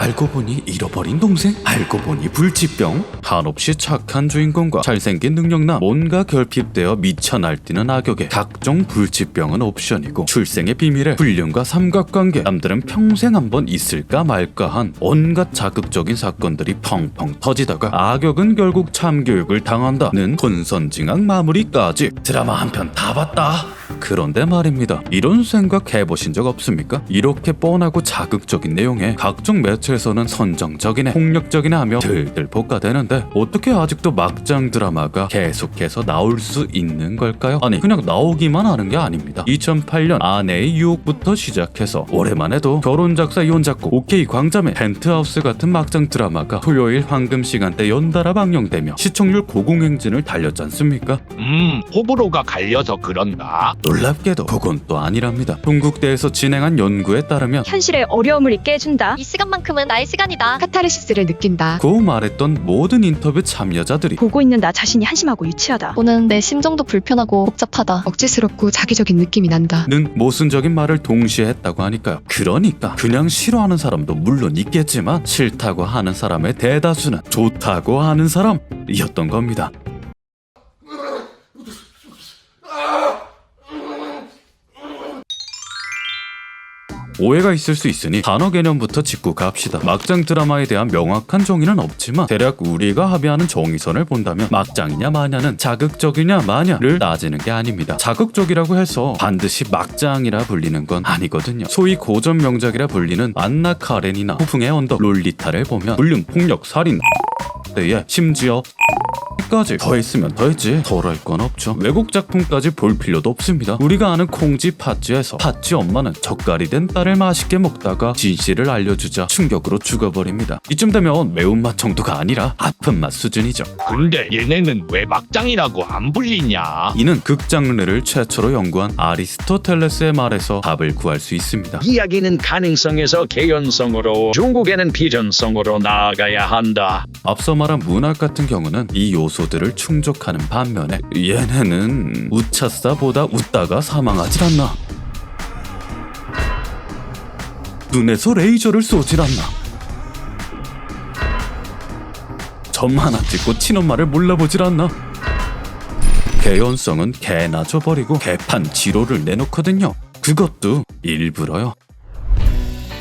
알고 보니 잃어버린 동생? 알고 보니 불치병? 한없이 착한 주인공과 잘생긴 능력남, 뭔가 결핍되어 미쳐 날뛰는 악역에 각종 불치병은 옵션이고 출생의 비밀에 불륜과 삼각관계, 남들은 평생 한번 있을까 말까한 온갖 자극적인 사건들이 펑펑 터지다가 악역은 결국 참교육을 당한다는 혼선징악 마무리까지 드라마 한 편 다 봤다. 그런데 말입니다. 이런 생각 해보신 적 없습니까? 이렇게 뻔하고 자극적인 내용에 각종 매체에서는 선정적이네, 폭력적이네 하며 들들 볶아대는데 어떻게 아직도 막장 드라마가 계속해서 나올 수 있는 걸까요? 아니, 그냥 나오기만 하는 게 아닙니다. 2008년 아내의 유혹부터 시작해서 올해만 해도 결혼작사 이혼작곡, 오케이 광자매, 펜트하우스 같은 막장 드라마가 토요일 황금 시간대 연달아 방영되며 시청률 고공행진을 달렸지 않습니까? 호불호가 갈려서 그런가? 놀랍게도 그건 또 아니랍니다. 동국대에서 진행한 연구에 따르면 현실의 어려움을 잊게 해준다. 이 시간만큼은 나의 시간이다. 카타르시스를 느낀다. 고 말했던 모든 인터뷰 참여자들이 보고 있는 나 자신이 한심하고 유치하다. 보는 내 심정도 불편하고 복잡하다. 억지스럽고 자기적인 느낌이 난다. 는 모순적인 말을 동시에 했다고 하니까요. 그러니까 그냥 싫어하는 사람도 물론 있겠지만 싫다고 하는 사람의 대다수는 좋다고 하는 사람이었던 겁니다. 오해가 있을 수 있으니 단어 개념부터 짚고 갑시다. 막장 드라마에 대한 명확한 정의는 없지만 대략 우리가 합의하는 정의선을 본다면 막장이냐 마냐는 자극적이냐 마냐를 따지는 게 아닙니다. 자극적이라고 해서 반드시 막장이라 불리는 건 아니거든요. 소위 고전 명작이라 불리는 안나 카렌이나 폭풍의 언덕, 롤리타를 보면 불륜, 폭력, 살인 때에 심지어 까지 더했으면 더했지 덜할 건 없죠. 외국 작품까지 볼 필요도 없습니다. 우리가 아는 콩지 팥쥐에서 팥쥐 엄마는 젓갈이 된 딸을 맛있게 먹다가 진실을 알려주자 충격으로 죽어버립니다. 이쯤 되면 매운맛 정도가 아니라 아픈 맛 수준이죠. 근데 얘네는 왜 막장이라고 안 불리냐? 이는 극장르를 최초로 연구한 아리스토텔레스의 말에서 답을 구할 수 있습니다. 이야기는 가능성에서 개연성으로, 중국에는 비전성으로 나아가야 한다. 앞서 말한 문학 같은 경우는 이 요소들을 충족하는 반면에 얘네는 우차싸보다 웃다가 사망하질 않나, 눈에서 레이저를 쏘질 않나, 점 하나 찍고 친엄마를 몰라보질 않나. 개연성은 개나 줘버리고 개판 지로를 내놓거든요. 그것도 일부러요.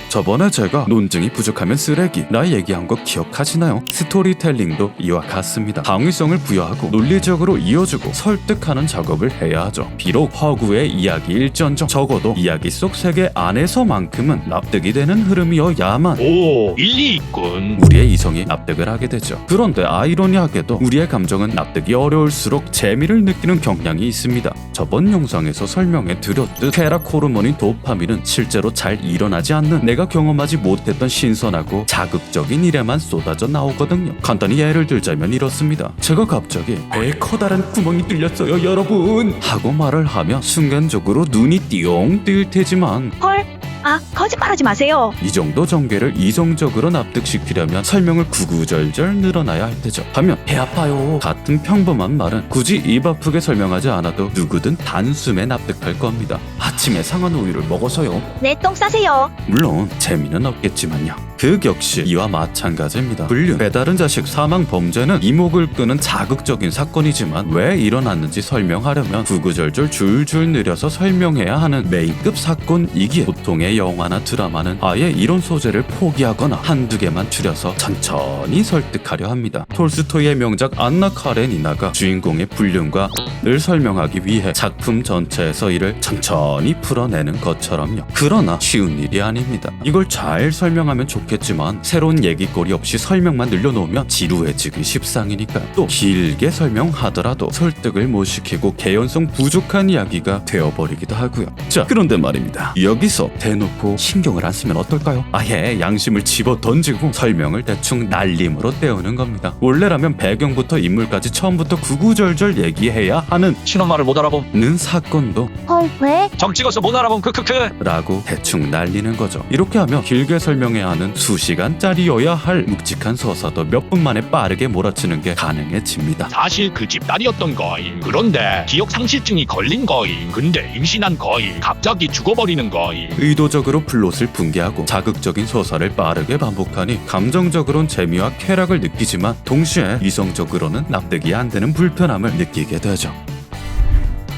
저번에 제가 논증이 부족하면 쓰레기라 얘기한 거 기억하시나요? 스토리텔링도 이와 같습니다. 당위성을 부여하고 논리적으로 이어주고 설득하는 작업을 해야 하죠. 비록 허구의 이야기일지언정 적어도 이야기 속 세계 안에서만큼은 납득이 되는 흐름이어야만 오, 일리 있군. 우리의 이성이 납득을 하게 되죠. 그런데 아이러니하게도 우리의 감정은 납득이 어려울수록 재미를 느끼는 경향이 있습니다. 저번 영상에서 설명해 드렸듯 쾌락 호르몬인 도파민은 실제로 잘 일어나지 않는, 내가 경험하지 못했던 신선하고 자극적인 일에만 쏟아져 나오거든요. 간단히 예를 들자면 이렇습니다. 제가 갑자기 배에 커다란 구멍이 뚫렸어요 여러분 하고 말을 하면 순간적으로 눈이 띠용 뜰 테지만 헐? 아, 거짓말하지 마세요. 이 정도 전개를 이성적으로 납득시키려면 설명을 구구절절 늘어나야 할 테죠. 반면 배 아파요 같은 평범한 말은 굳이 입 아프게 설명하지 않아도 누구든 단숨에 납득할 겁니다. 아침에 상한 우유를 먹어서요. 내 똥 싸세요. 물론 재미는 없겠지만요. 그 역시 이와 마찬가지입니다. 불륜, 배다른 자식, 사망 범죄는 이목을 끄는 자극적인 사건이지만 왜 일어났는지 설명하려면 구구절절 줄줄 느려서 설명해야 하는 메인급 사건이기에 보통의 영화나 드라마는 아예 이런 소재를 포기하거나 한두 개만 줄여서 천천히 설득하려 합니다. 톨스토이의 명작 안나 카레니나가 주인공의 불륜과 을 설명하기 위해 작품 전체에서 이를 천천히 풀어내는 것처럼요. 그러나 쉬운 일이 아닙니다. 이걸 잘 설명하면 좋겠지만 새로운 얘기거리 없이 설명만 늘려놓으면 지루해지기 십상이니까요. 또 길게 설명하더라도 설득을 못 시키고 개연성 부족한 이야기가 되어버리기도 하고요. 자, 그런데 말입니다. 여기서 대놓고 신경을 안 쓰면 어떨까요? 아예 양심을 집어 던지고 설명을 대충 날림으로 때우는 겁니다. 원래라면 배경부터 인물까지 처음부터 구구절절 얘기해야 하는 친엄마를 못 알아봄. 사건도 헐, 왜? 정 찍어서 못 알아봄. 크크크. 라고 대충 날리는 거죠. 이렇게 하면 길게 설명해야 하는 때는 수시간짜리여야 할 묵직한 서사도 몇 분 만에 빠르게 몰아치는 게 가능해집니다. 사실 그 집 딸이었던 거임. 그런데 기억 상실증이 걸린 거임. 근데 임신한 거임. 갑자기 죽어버리는 거임. 의도적으로 플롯을 붕괴하고 자극적인 서사를 빠르게 반복하니 감정적으론 재미와 쾌락을 느끼지만 동시에 이성적으로는 납득이 안 되는 불편함을 느끼게 되죠.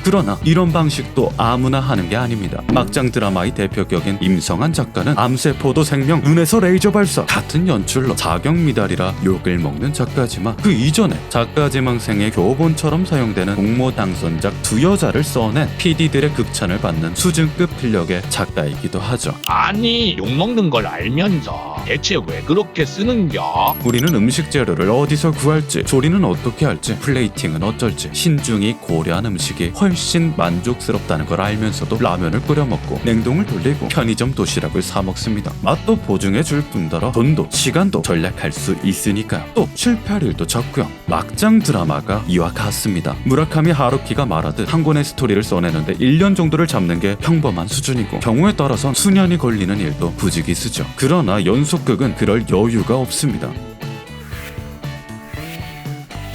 그러나 이런 방식도 아무나 하는 게 아닙니다. 막장 드라마의 대표격인 임성한 작가는 암세포도 생명, 눈에서 레이저 발사 같은 연출로 자격 미달이라 욕을 먹는 작가지만 그 이전에 작가 지망생의 교본처럼 사용되는 공모 당선작 두 여자를 써낸 PD들의 극찬을 받는 수준급 필력의 작가이기도 하죠. 아니 욕먹는 걸 알면서 대체 왜 그렇게 쓰는겨? 우리는 음식 재료를 어디서 구할지, 조리는 어떻게 할지, 플레이팅은 어쩔지 신중히 고려한 음식이 훨씬 만족스럽다는 걸 알면서도 라면을 끓여 먹고 냉동을 돌리고 편의점 도시락을 사 먹습니다. 맛도 보증해 줄 뿐더러 돈도 시간도 절약할 수 있으니까요. 또 실패할 일도 적고요. 막장 드라마가 이와 같습니다. 무라카미 하루키가 말하듯 한 권의 스토리를 써내는데 1년 정도를 잡는 게 평범한 수준이고 경우에 따라선 수년이 걸리는 일도 부지기수죠. 그러나 연속극은 그럴 여유가 없습니다.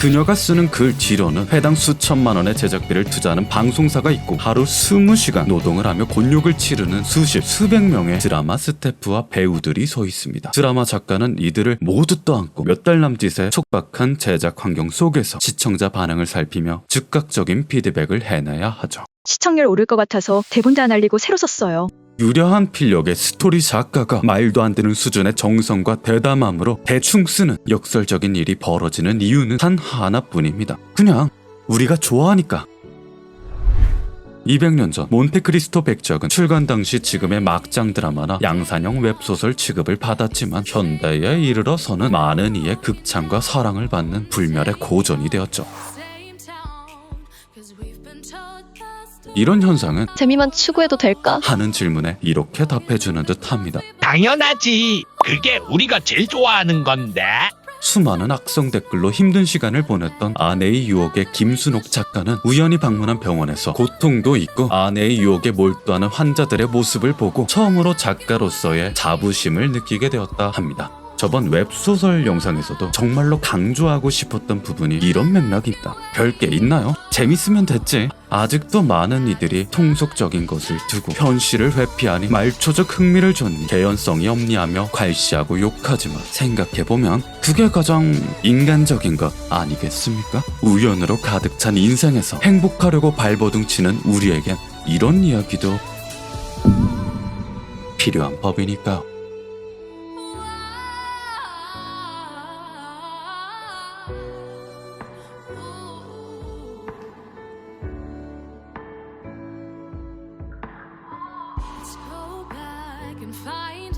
그녀가 쓰는 글 뒤로는 회당 수천만 원의 제작비를 투자하는 방송사가 있고 하루 20시간 노동을 하며 곤욕을 치르는 수십, 수백 명의 드라마 스태프와 배우들이 서 있습니다. 드라마 작가는 이들을 모두 떠안고 몇 달 남짓의 촉박한 제작 환경 속에서 시청자 반응을 살피며 즉각적인 피드백을 해내야 하죠. 시청률 오를 것 같아서 대본 다 날리고 새로 썼어요. 유려한 필력의 스토리 작가가 말도 안 되는 수준의 정성과 대담함으로 대충 쓰는 역설적인 일이 벌어지는 이유는 단 하나뿐입니다. 그냥 우리가 좋아하니까. 200년 전 몬테크리스토 백작은 출간 당시 지금의 막장 드라마나 양산형 웹소설 취급을 받았지만 현대에 이르러서는 많은 이의 극찬과 사랑을 받는 불멸의 고전이 되었죠. 이런 현상은 재미만 추구해도 될까? 하는 질문에 이렇게 답해주는 듯합니다. 당연하지. 그게 우리가 제일 좋아하는 건데. 수많은 악성 댓글로 힘든 시간을 보냈던 아내의 유혹의 김순옥 작가는 우연히 방문한 병원에서 고통도 있고 아내의 유혹에 몰두하는 환자들의 모습을 보고 처음으로 작가로서의 자부심을 느끼게 되었다 합니다. 저번 웹소설 영상에서도 정말로 강조하고 싶었던 부분이 이런 맥락입니다. 별게 있나요? 재밌으면 됐지. 아직도 많은 이들이 통속적인 것을 두고 현실을 회피하니 말초적 흥미를 줬니 개연성이 없니하며 괄시하고 욕하지만 생각해보면 그게 가장 인간적인 것 아니겠습니까? 우연으로 가득 찬 인생에서 행복하려고 발버둥치는 우리에겐 이런 이야기도 필요한 법이니까요.